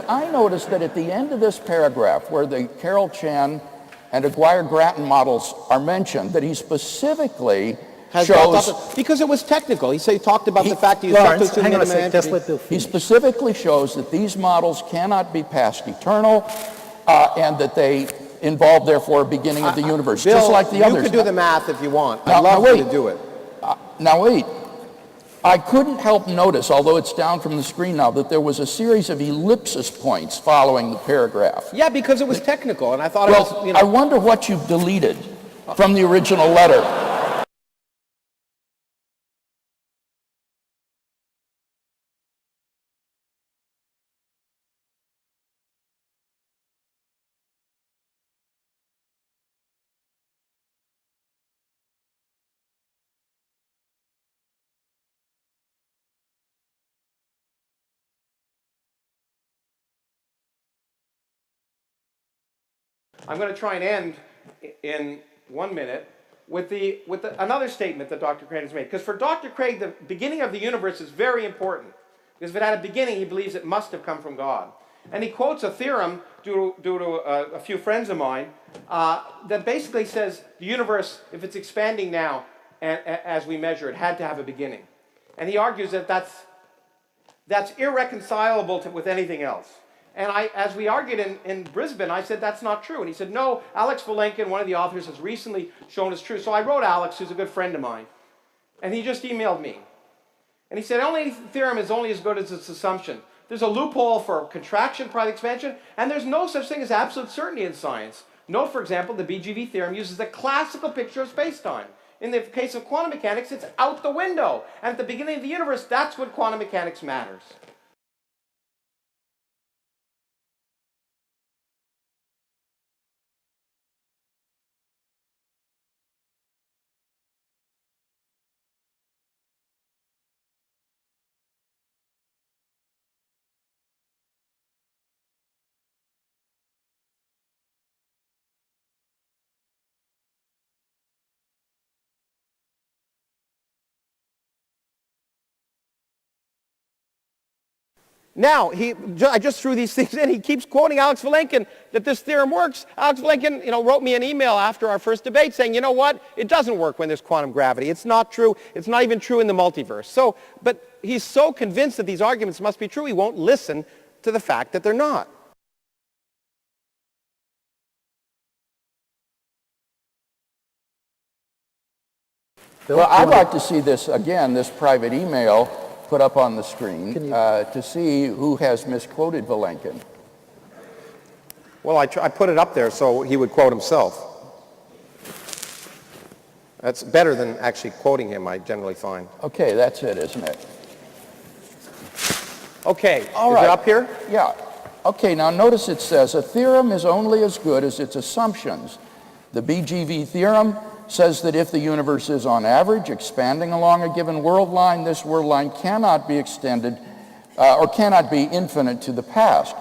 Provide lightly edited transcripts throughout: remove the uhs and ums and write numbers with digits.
I noticed that at the end of this paragraph, where the Carroll-Chen and Aguirre-Grattan models are mentioned, that he specifically shows... Because it was technical. He talked about the fact that you Lawrence, talked to hang on a minimum second, just entropy. let Bill He finish. specifically shows that these models cannot be past eternal, and that they involve, therefore, a beginning of the universe, Bill, just like the others. you can do the math if you want. Now, I'd love wait. you to do it. Now wait, I couldn't help notice, although it's down from the screen now, that there was a series of ellipsis points following the paragraph. Yeah, because it was technical, and I thought Well, it was, you know... I wonder what you've deleted from the original letter. I'm going to try and end in 1 minute with another statement that Dr. Craig has made. Because for Dr. Craig, the beginning of the universe is very important. Because if it had a beginning, he believes it must have come from God. And he quotes a theorem due to a few friends of mine that basically says the universe, if it's expanding now, as we measure it, had to have a beginning. And he argues that that's irreconcilable with anything else. And as we argued in Brisbane, I said that's not true. And he said, no, Alex Vilenkin, one of the authors, has recently shown it's true. So I wrote Alex, who's a good friend of mine, and he just emailed me. And he said, only theorem is only as good as its assumption. There's a loophole for contraction, product expansion, and there's no such thing as absolute certainty in science. Note, for example, the BGV theorem uses the classical picture of space-time. In the case of quantum mechanics, it's out the window. And at the beginning of the universe, that's when quantum mechanics matters. Now, I just threw these things in. He keeps quoting Alex Vilenkin that this theorem works. Alex Vilenkin, wrote me an email after our first debate saying, you know what? It doesn't work when there's quantum gravity. It's not true. It's not even true in the multiverse. But he's so convinced that these arguments must be true, he won't listen to the fact that they're not. Well, I'd like to see this, again, this private email put up on the screen to see who has misquoted Vilenkin. Well, I put it up there so he would quote himself. That's better than actually quoting him, I generally find. Okay, that's it, isn't it? Okay, all is right. it up here? Yeah. Okay, now notice it says, a theorem is only as good as its assumptions. The BGV theorem says that if the universe is on average expanding along a given world line, this world line cannot be extended or cannot be infinite to the past.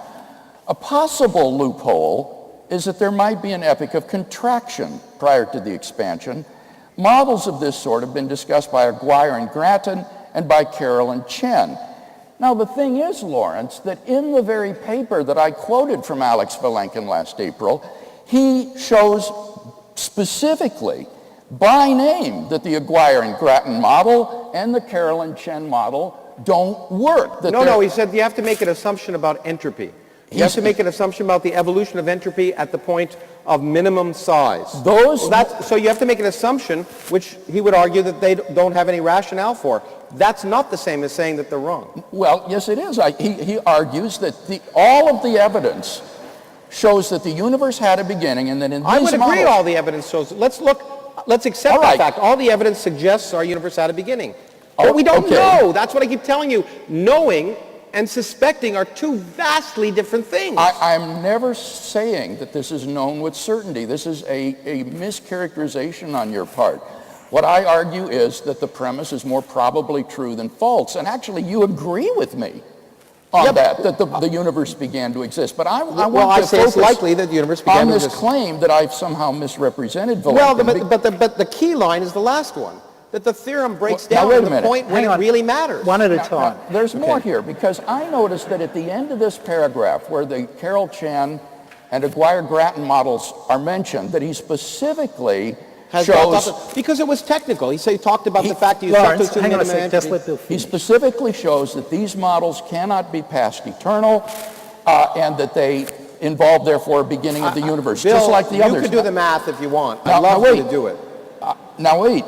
A possible loophole is that there might be an epoch of contraction prior to the expansion. Models of this sort have been discussed by Aguirre and Grattan and by Carroll and Chen. Now the thing is, Lawrence, that in the very paper that I quoted from Alex Vilenkin last April, he shows specifically by name that the Aguirre and Grattan model and the Carroll and Chen model don't work. No, he said you have to make an assumption about entropy. You have to make an assumption about the evolution of entropy at the point of minimum size. So you have to make an assumption, which he would argue that they don't have any rationale for. That's not the same as saying that they're wrong. Well, yes, it is. He argues that all of the evidence shows that the universe had a beginning, and that in these I would agree models, all the evidence shows. Let's accept that fact. All the evidence suggests our universe had a beginning. But we don't know. That's what I keep telling you. Knowing and suspecting are two vastly different things. I'm never saying that this is known with certainty. This is a mischaracterization on your part. What I argue is that the premise is more probably true than false. And actually, you agree with me on that the universe began to exist. But I want to say it's likely that the universe began to exist. On this claim that I've somehow misrepresented Vilenkin. Well, but the key line is the last one. that the theorem breaks Now, down wait to a the minute. point when Hang it on. really matters. One at a Now, time. there's more Okay. here, because I noticed that at the end of this paragraph, where the Carroll-Chan and Aguirre-Grattan models are mentioned, that he specifically Has brought shows, up because it was technical. He talked about the fact that you have to Lawrence, assume hang on a minimum sec. Just entropy. let Bill he finish. specifically shows that these models cannot be past eternal, and that they involve, therefore, a beginning of the universe, Bill, just like the others. you could do the math if you want. Now- I'd love now you wait. to do it. Now wait,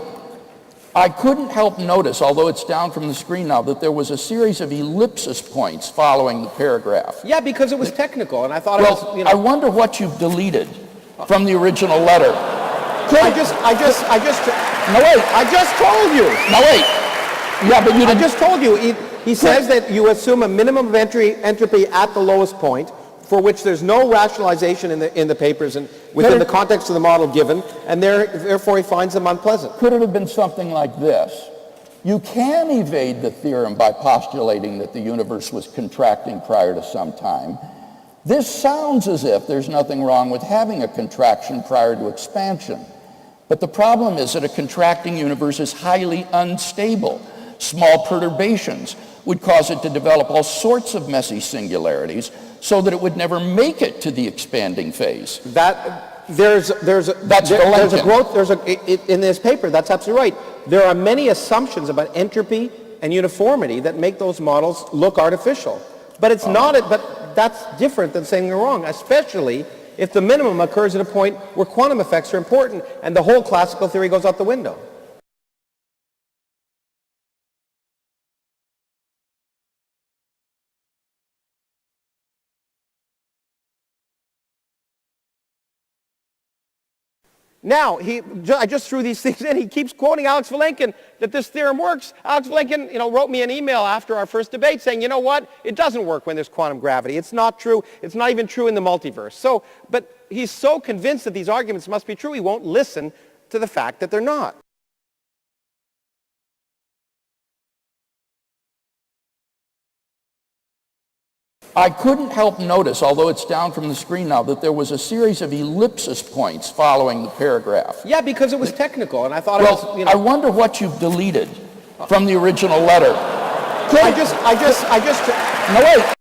I couldn't help notice, although it's down from the screen now, that there was a series of ellipsis points following the paragraph. Yeah, because it was technical, and I thought it Well, was, I wonder what you've deleted from the original letter. I just, No wait, I just told you. no wait. Yeah, but you I didn't. just told you. He says that you assume a minimum of entropy at the lowest point, for which there's no rationalization in the papers and within the context of the model given, and therefore he finds them unpleasant. Could it have been something like this? You can evade the theorem by postulating that the universe was contracting prior to some time. This sounds as if there's nothing wrong with having a contraction prior to expansion. But the problem is that a contracting universe is highly unstable. Small perturbations would cause it to develop all sorts of messy singularities, so that it would never make it to the expanding phase. There's a growth, in this paper, that's absolutely right. There are many assumptions about entropy and uniformity that make those models look artificial. But it's not, but that's different than saying they're wrong, especially if the minimum occurs at a point where quantum effects are important and the whole classical theory goes out the window. Now, I just threw these things in. He keeps quoting Alex Vilenkin that this theorem works. Alex Vilenkin, wrote me an email after our first debate saying, you know what? It doesn't work when there's quantum gravity. It's not true. It's not even true in the multiverse. But he's so convinced that these arguments must be true, he won't listen to the fact that they're not. I couldn't help notice, although it's down from the screen now, that there was a series of ellipsis points following the paragraph. Yeah, because it was technical, and I thought Well, it was, I wonder what you've deleted from the original letter. No wait.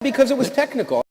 because it was technical.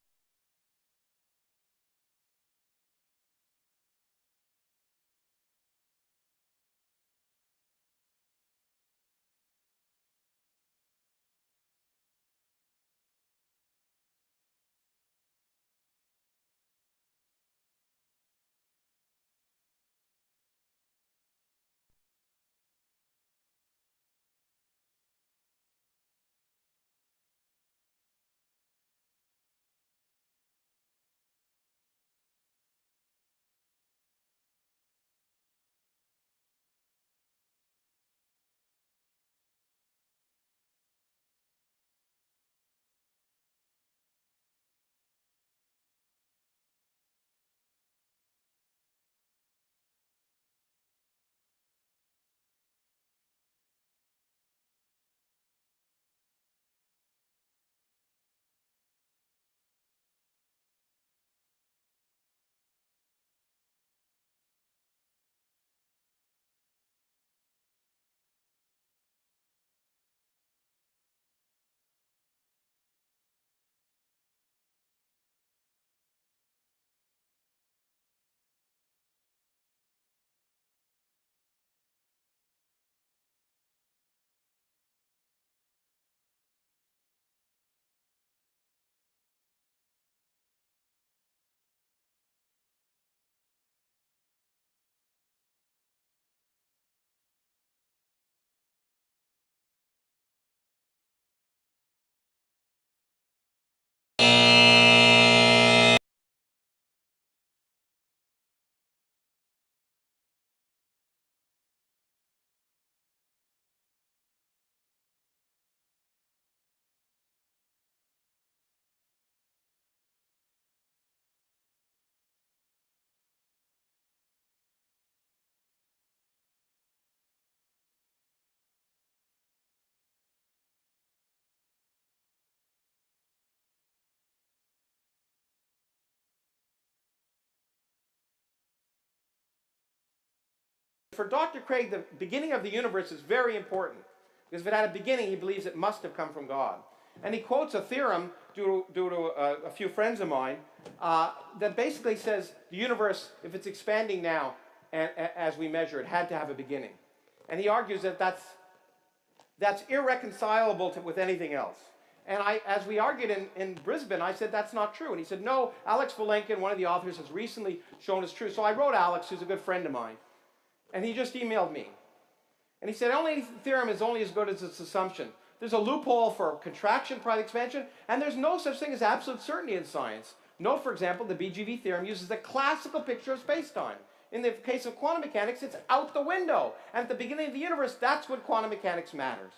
for Dr. Craig, the beginning of the universe is very important. Because if it had a beginning, he believes it must have come from God. And he quotes a theorem due to a few friends of mine that basically says the universe, if it's expanding now as we measure it, had to have a beginning. And he argues that that's irreconcilable with anything else. And as we argued in Brisbane, I said that's not true. And he said, no, Alex Vilenkin, one of the authors, has recently shown it's true. So I wrote Alex, who's a good friend of mine, and he just emailed me. And he said, only theorem is only as good as its assumption. There's a loophole for contraction, product expansion, and there's no such thing as absolute certainty in science. Note, for example, the BGV theorem uses the classical picture of space-time. In the case of quantum mechanics, it's out the window. And at the beginning of the universe, that's when quantum mechanics matters.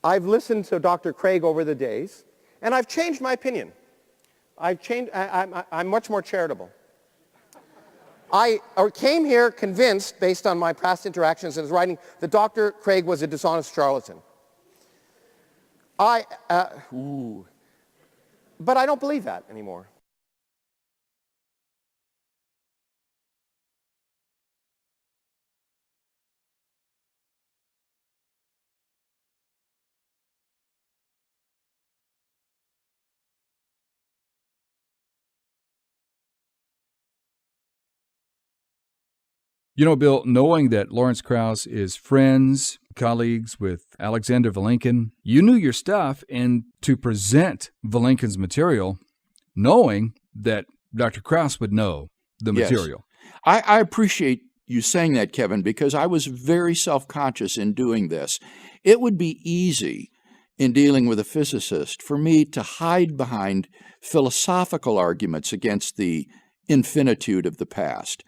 I've listened to Dr. Craig over the days, and I've changed my opinion. I'm much more charitable. I came here convinced, based on my past interactions and his writing, that Dr. Craig was a dishonest charlatan. But I don't believe that anymore. You know, Bill, knowing that Lawrence Krauss is friends, colleagues with Alexander Vilenkin, you knew your stuff, and to present Vilenkin's material, knowing that Dr. Krauss would know the material. Yes. I appreciate you saying that, Kevin, because I was very self-conscious in doing this. It would be easy in dealing with a physicist for me to hide behind philosophical arguments against the infinitude of the past,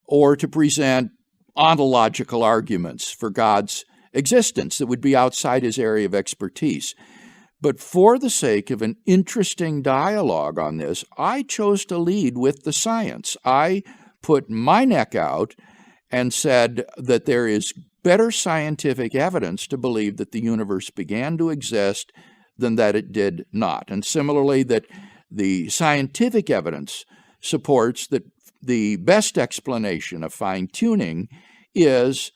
or to present ontological arguments for God's existence that would be outside his area of expertise. But for the sake of an interesting dialogue on this, I chose to lead with the science. I put my neck out and said that there is better scientific evidence to believe that the universe began to exist than that it did not. And similarly, that the scientific evidence supports that the best explanation of fine-tuning is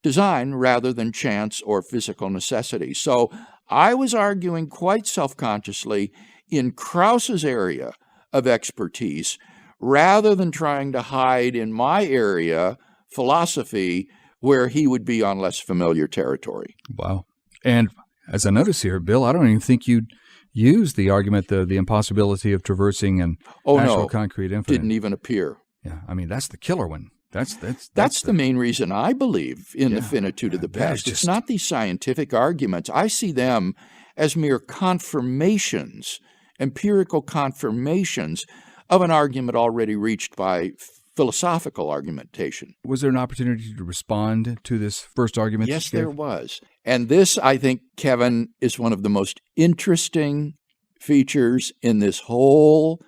design rather than chance or physical necessity. So I was arguing quite self-consciously in Krauss's area of expertise rather than trying to hide in my area, philosophy, where he would be on less familiar territory. Wow. And as I notice here, Bill, I don't even think you'd use the argument, the impossibility of traversing an actual concrete infinite. Didn't even appear. Yeah, I mean, that's the killer one. That's the main reason I believe in the finitude of the past. It's not these scientific arguments. I see them as mere confirmations, empirical confirmations of an argument already reached by philosophical argumentation. Was there an opportunity to respond to this first argument? Yes, there was. And this, I think, Kevin, is one of the most interesting features in this whole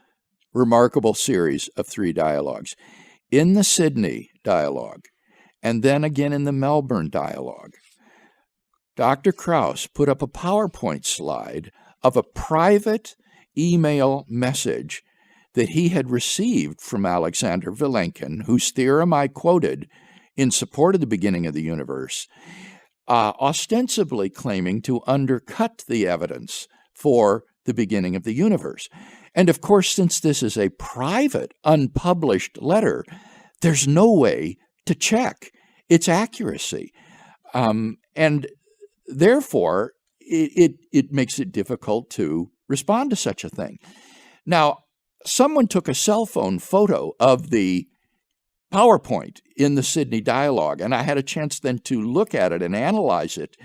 remarkable series of 3 dialogues. In the Sydney dialogue, and then again in the Melbourne dialogue, Dr. Krauss put up a PowerPoint slide of a private email message that he had received from Alexander Vilenkin, whose theorem I quoted in support of the beginning of the universe, ostensibly claiming to undercut the evidence for the beginning of the universe. And of course, since this is a private, unpublished letter, there's no way to check its accuracy. And therefore, it makes it difficult to respond to such a thing. Now, someone took a cell phone photo of the PowerPoint in the Sydney dialogue, and I had a chance then to look at it and analyze it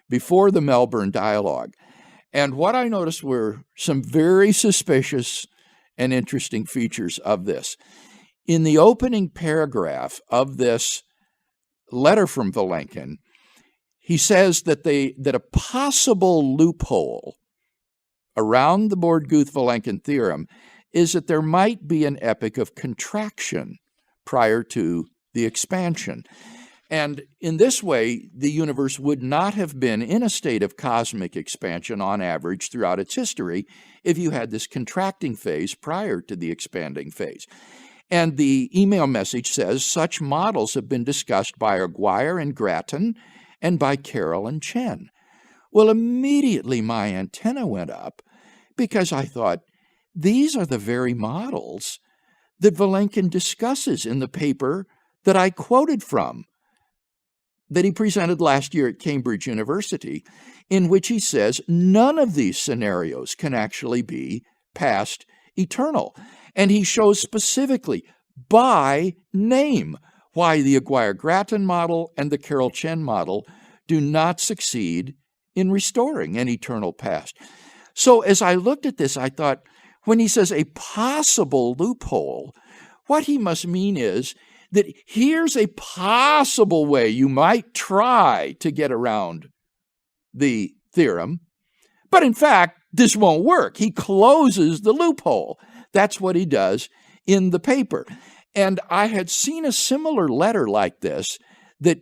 before the Melbourne dialogue. And what I noticed were some very suspicious and interesting features of this. In the opening paragraph of this letter from Vilenkin, he says that a possible loophole around the Borde-Guth-Vilenkin theorem is that there might be an epoch of contraction prior to the expansion. And in this way, the universe would not have been in a state of cosmic expansion on average throughout its history if you had this contracting phase prior to the expanding phase. And the email message says such models have been discussed by Aguirre and Grattan and by Carroll and Chen. Well, immediately my antenna went up because I thought, these are the very models that Vilenkin discusses in the paper that I quoted from, that he presented last year at Cambridge University, in which he says none of these scenarios can actually be past eternal. And he shows specifically by name why the Aguirre-Grattan model and the Carroll-Chen model do not succeed in restoring an eternal past. So as I looked at this, I thought, when he says a possible loophole, what he must mean is that here's a possible way you might try to get around the theorem, but in fact, this won't work. He closes the loophole. That's what he does in the paper. And I had seen a similar letter like this that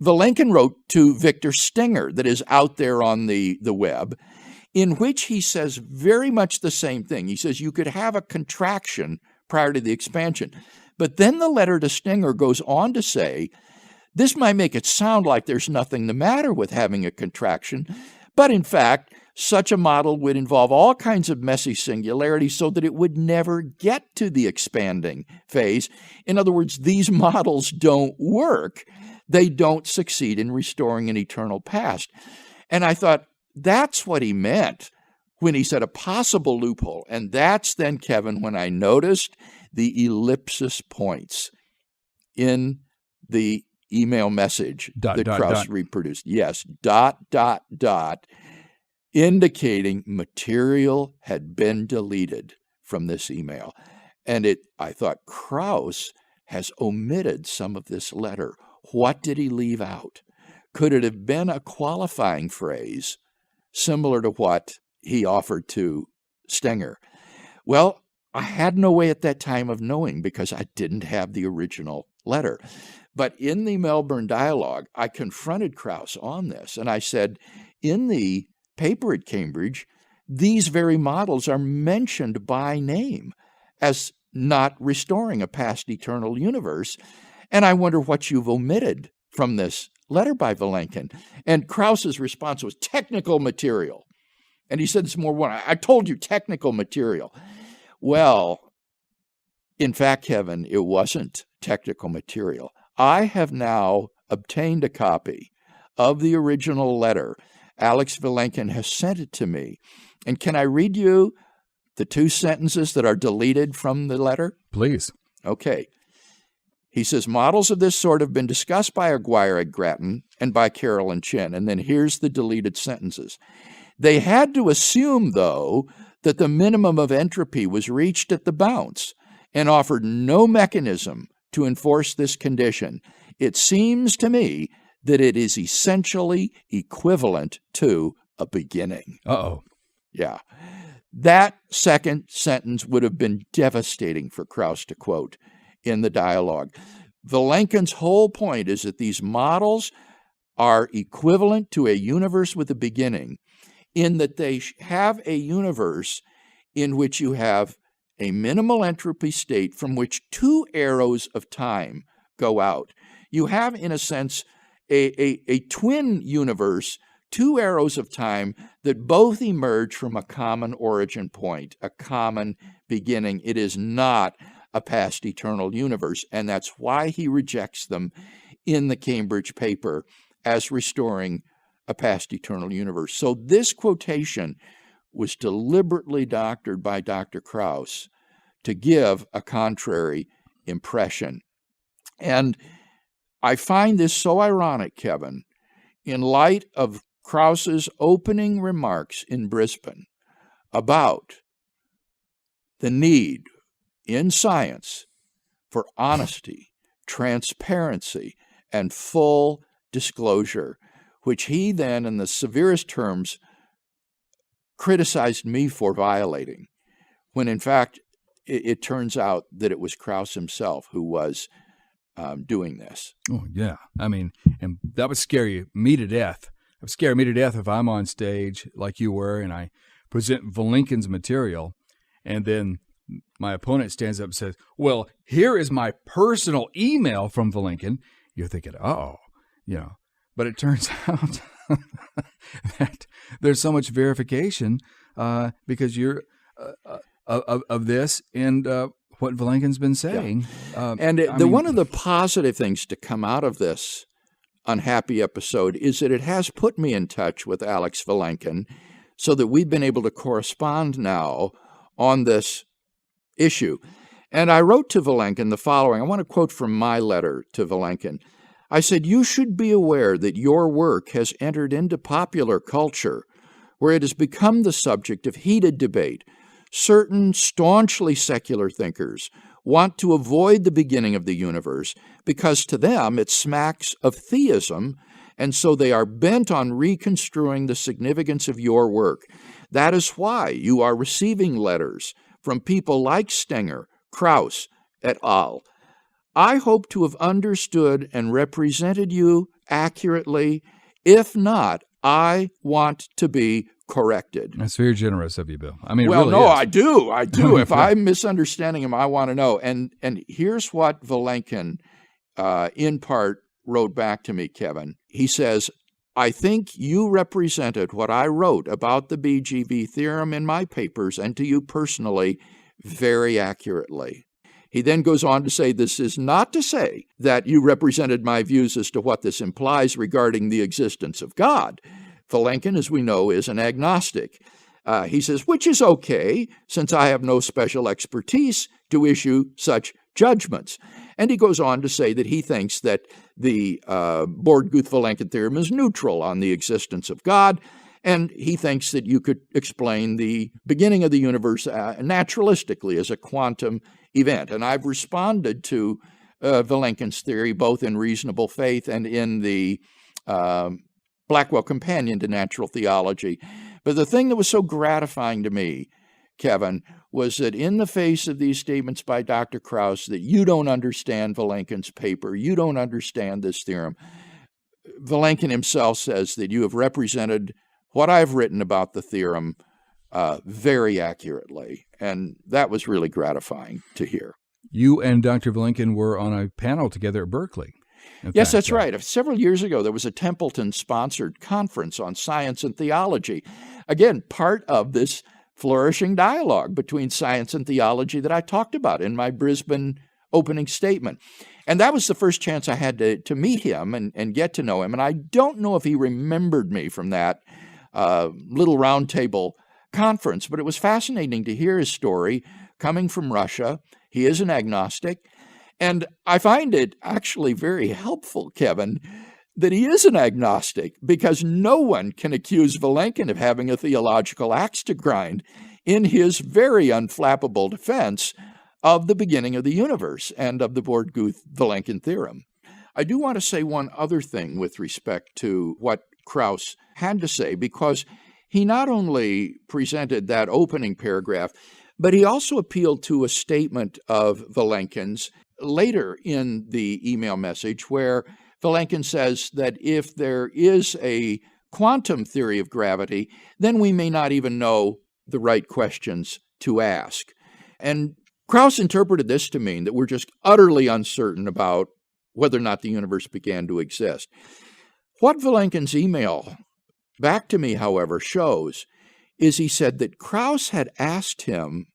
Vilenkin wrote to Victor Stenger that is out there on the web, in which he says very much the same thing. He says you could have a contraction prior to the expansion. But then the letter to Stenger goes on to say, this might make it sound like there's nothing the matter with having a contraction, but in fact, such a model would involve all kinds of messy singularities so that it would never get to the expanding phase. In other words, these models don't work. They don't succeed in restoring an eternal past. And I thought, that's what he meant when he said a possible loophole. And that's then, Kevin, when I noticed the ellipsis points in the email message that Krauss reproduced. Yes, ... indicating material had been deleted from this email. And I thought, Krauss has omitted some of this letter. What did he leave out? Could it have been a qualifying phrase similar to what he offered to Stenger? Well, I had no way at that time of knowing because I didn't have the original letter. But in the Melbourne dialogue, I confronted Krauss on this, and I said, in the paper at Cambridge, these very models are mentioned by name as not restoring a past eternal universe, and I wonder what you've omitted from this letter by Vilenkin. And Krauss's response was technical material. And he said this more one. I told you technical material. Well, in fact, Kevin, it wasn't technical material. I have now obtained a copy of the original letter. Alex Vilenkin has sent it to me. And can I read you the 2 sentences that are deleted from the letter? Please. Okay. He says, models of this sort have been discussed by Aguirre Grattan and by Carolyn Chin. And then here's the deleted sentences. They had to assume, though, that the minimum of entropy was reached at the bounce and offered no mechanism to enforce this condition. It seems to me that it is essentially equivalent to a beginning. Uh-oh. Yeah. That second sentence would have been devastating for Krauss to quote in the dialogue. Vilenkin's whole point is that these models are equivalent to a universe with a beginning, in that they have a universe in which you have a minimal entropy state from which two arrows of time go out. You have, in a sense, a twin universe, two arrows of time that both emerge from a common origin point, a common beginning. It is not a past eternal universe, and that's why he rejects them in the Cambridge paper as restoring a past eternal universe. So this quotation was deliberately doctored by Dr. Krauss to give a contrary impression. And I find this so ironic, Kevin, in light of Krauss's opening remarks in Brisbane about the need in science for honesty, transparency, and full disclosure, which he then, in the severest terms, criticized me for violating, when in fact it turns out that it was Krauss himself who was doing this. Oh, yeah. I mean, and that would scare me to death. It would scare me to death if I'm on stage like you were and I present Vilenkin's material, and then my opponent stands up and says, well, here is my personal email from Vilenkin. You're thinking, but it turns out that there's so much verification because you're of this and what Vilenkin's been saying. Yeah. One of the positive things to come out of this unhappy episode is that it has put me in touch with Alex Vilenkin so that we've been able to correspond now on this issue. And I wrote to Vilenkin the following. I want to quote from my letter to Vilenkin. I said, you should be aware that your work has entered into popular culture where it has become the subject of heated debate. Certain staunchly secular thinkers want to avoid the beginning of the universe because to them it smacks of theism, and so they are bent on reconstruing the significance of your work. That is why you are receiving letters from people like Stenger, Krauss, et al. I hope to have understood and represented you accurately. If not, I want to be corrected. That's very generous of you, Bill. I mean, well, it really is. I do. If I'm misunderstanding him, I want to know. And here's what Vilenkin, in part, wrote back to me, Kevin. He says, I think you represented what I wrote about the BGV theorem in my papers and to you personally very accurately. He then goes on to say, this is not to say that you represented my views as to what this implies regarding the existence of God. Vilenkin, as we know, is an agnostic. He says, which is okay, since I have no special expertise to issue such judgments. And he goes on to say that he thinks that the Borde-Guth-Vilenkin theorem is neutral on the existence of God, and he thinks that you could explain the beginning of the universe naturalistically as a quantum event. And I've responded to Vilenkin's theory both in Reasonable Faith and in the Blackwell Companion to Natural Theology. But the thing that was so gratifying to me, Kevin, was that in the face of these statements by Dr. Krauss that you don't understand Vilenkin's paper, you don't understand this theorem, Vilenkin himself says that you have represented what I've written about the theorem very accurately. And that was really gratifying to hear. You and Dr. Vilenkin were on a panel together at Berkeley. Yes, that's right. Several years ago, there was a Templeton-sponsored conference on science and theology. Again, part of this flourishing dialogue between science and theology that I talked about in my Brisbane opening statement. And that was the first chance I had to meet him and get to know him. And I don't know if he remembered me from that little roundtable conference, but it was fascinating to hear his story coming from Russia. He is an agnostic. And I find it actually very helpful, Kevin, that he is an agnostic, because no one can accuse Vilenkin of having a theological axe to grind in his very unflappable defense of the beginning of the universe and of the Borguth-Vilenkin theorem. I do want to say one other thing with respect to what Krauss had to say, because he not only presented that opening paragraph, but he also appealed to a statement of Vilenkin's later in the email message, where Vilenkin says that if there is a quantum theory of gravity, then we may not even know the right questions to ask. And Krauss interpreted this to mean that we're just utterly uncertain about whether or not the universe began to exist. What Vilenkin's email back to me, however, shows is he said that Krauss had asked him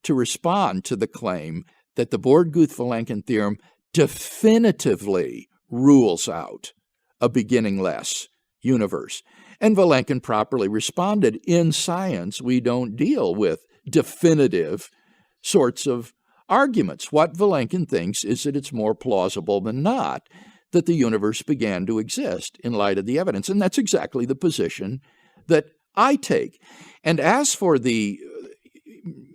to respond to the claim that the Borguth-Vilenkin theorem definitively rules out a beginningless universe. And Vilenkin properly responded, in science, we don't deal with definitive sorts of arguments. What Vilenkin thinks is that it's more plausible than not that the universe began to exist in light of the evidence. And that's exactly the position that I take. And as for the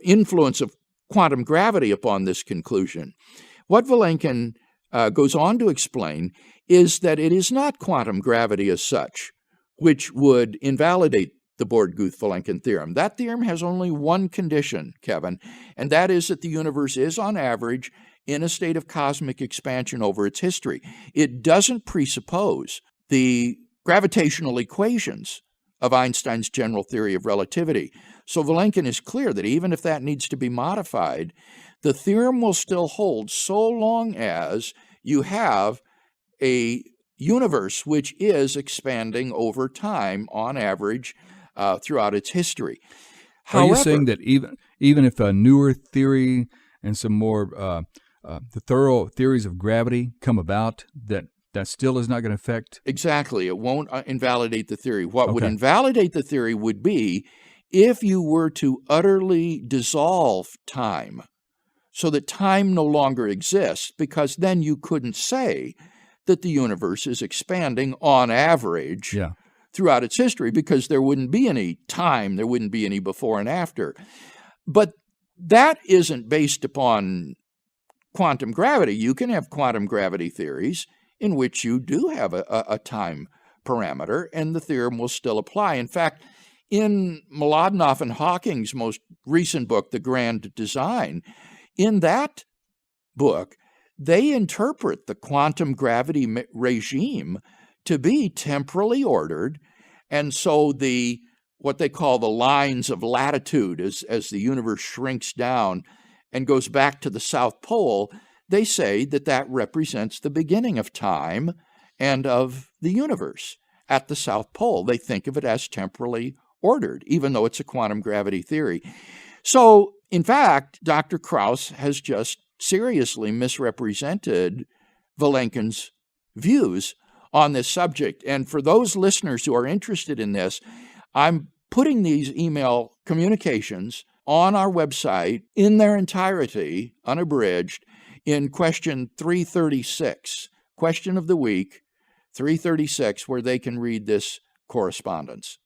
influence of quantum gravity upon this conclusion, what Vilenkin goes on to explain is that it is not quantum gravity as such which would invalidate the Borguth-Vilenkin theorem. That theorem has only one condition, Kevin, and that is that the universe is, on average, in a state of cosmic expansion over its history. It doesn't presuppose the gravitational equations of Einstein's general theory of relativity. So Vilenkin is clear that even if that needs to be modified, the theorem will still hold so long as you have a universe which is expanding over time on average throughout its history. Are you saying that even if a newer theory and some more the thorough theories of gravity come about, that still is not going to affect? Exactly. It won't invalidate the theory. What would invalidate the theory would be if you were to utterly dissolve time so that time no longer exists, because then you couldn't say that the universe is expanding on average throughout its history, because there wouldn't be any time, there wouldn't be any before and after. But that isn't based upon quantum gravity. You can have quantum gravity theories in which you do have a time parameter, and the theorem will still apply. In fact, in Mlodinow and Hawking's most recent book, The Grand Design, in that book, they interpret the quantum gravity regime to be temporally ordered, and so what they call the lines of latitude as the universe shrinks down and goes back to the South Pole, they say that represents the beginning of time and of the universe at the South Pole. They think of it as temporally ordered, even though it's a quantum gravity theory. So, in fact, Dr. Krauss has just seriously misrepresented Vilenkin's views on this subject. And for those listeners who are interested in this, I'm putting these email communications on our website in their entirety, unabridged, in question 336, question of the week 336, where they can read this correspondence.